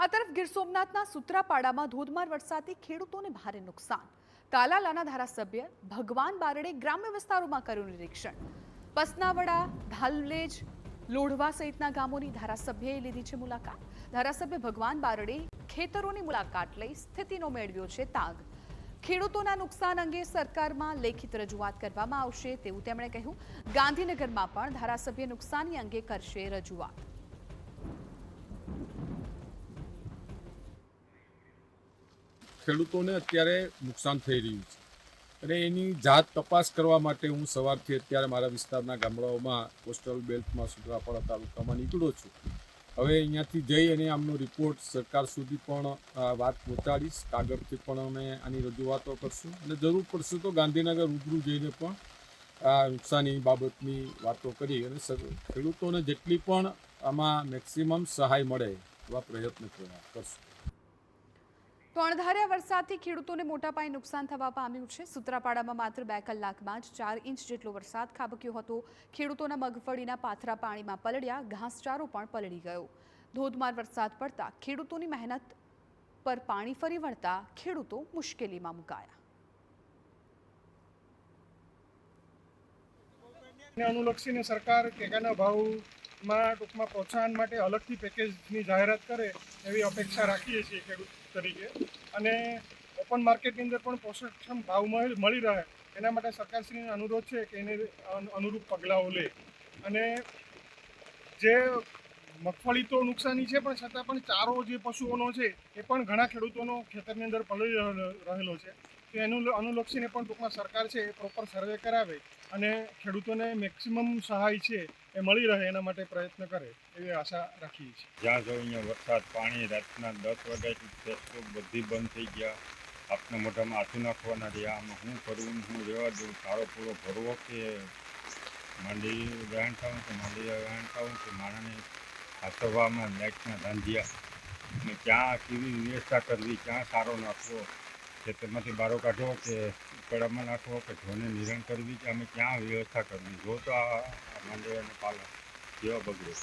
આ તરફ ગીર સોમનાથના સુત્રાપાડામાં ધોધમાર વરસાદથી ખેડૂતોને ભારે નુકસાન. તાલાલાના ધારાસભ્ય ભગવાન બારડે ગ્રામ્ય વિસ્તારોમાં કર્યું નિરીક્ષણ. પસનાવડા, ધાલેજ, લોઢવા સહિતના ગામોની ધારાસભ્યએ લીધી છે મુલાકાત. ધારાસભ્ય ભગવાન બારડે ખેતરોની મુલાકાત લઈ સ્થિતિનો મેળવ્યો છે તાગ. ખેડૂતોના નુકસાન અંગે સરકારમાં લેખિત રજૂઆત કરવામાં આવશે તેવું તેમણે કહ્યું. ગાંધીનગરમાં પણ ધારાસભ્ય નુકસાની અંગે કરશે રજૂઆત. ખેડૂતોને અત્યારે નુકસાન થઈ રહ્યું છે અને એની જાત તપાસ કરવા માટે હું સવારથી અત્યારે મારા વિસ્તારના ગામડાઓમાં કોસ્ટલ બેલ્ટમાં સુત્રાપાડા તાલુકામાં નીકળ્યો છું. હવે અહીંયાથી જઈ અને આમનો રિપોર્ટ સરકાર સુધી પણ વાત પહોંચાડીશ. કાગળથી પણ અમે આની રજૂઆતો કરશું અને જરૂર પડશે તો ગાંધીનગર રૂબરૂ જઈને પણ આ નુકસાની બાબતની વાતો કરી અને ખેડૂતોને જેટલી પણ આમાં મેક્સિમમ સહાય મળે એવા પ્રયત્ન કરશું. તો અણધાર્યા વરસાદથી ખેડૂતોને મોટા પાયે નુકસાન થવા પામ્યું છે. સુત્રાપાડામાં માત્ર 2 કલાકમાં જ 4 ઇંચ જેટલો વરસાદ ખાબક્યો હતો. ખેડૂતોના મગફળીના પાથરા પાણીમાં પલળ્યા, ઘાસચારો પણ પલળી ગયો. ધોધમાર વરસાદ પડતા ખેડૂતોની મહેનત પર પાણી ફરી વળતા ખેડૂતો મુશ્કેલીમાં મુકાયા. અનુલક્ષીને સરકાર ટેકાના ભાવમાં ટૂંકમાં પ્રોત્સાહન માટે અલગથી પેકેજની જાહેરાત કરે એવી અપેક્ષા રાખીએ છીએ ખેડૂત તરીકે. અને ઓપન માર્કેટની અંદર પણ પોષણક્ષમ ભાવ મળી રહે એના માટે સરકારશ્રીને અનુરોધ છે કે એને અનુરૂપ પગલાઓ લે. અને જે મગફળી તો નુકસાની છે પણ છતાં પણ ચારો જે પશુઓનો છે એ પણ ઘણા ખેડૂતોનો ખેતરની અંદર પલળી રહેલો છે. તો એનું અનુલક્ષીને પણ ટૂંકમાં સરકાર છે એ પ્રોપર સર્વે કરાવે અને ખેડૂતોને મેક્સિમમ સહાય છે એ મળી રહે એના માટે પ્રયત્ન કરે એવી આશા રાખીએ છીએ. જ્યાં જો અહીંયા વરસાદ પાણી રાતના 10 વાગ્યાથી ફેસબુક બધી બંધ થઈ ગયા. આપના મોઢામાં આથું નાખવાના રહ્યા. આમાં શું કરવું, શું રહેવા દઉં, તારો પૂરો ભરવો કે માંડી વહેણ થવું કે માંડી વહેણ થવું કે માણસને હાથવામાં લાઇટના ધાંધિયા અને ક્યાં કેવી વ્યવસ્થા કરવી, ક્યાં સારો નાખવો, ખેતરમાંથી બારો કાઢવો કે ઉકળામાં નાખવો કે ઢોરને નિરણ કરવી કે અમે ક્યાં વ્યવસ્થા કરવી, જો તો આ માંડવીને પાલા જેવા બગડે.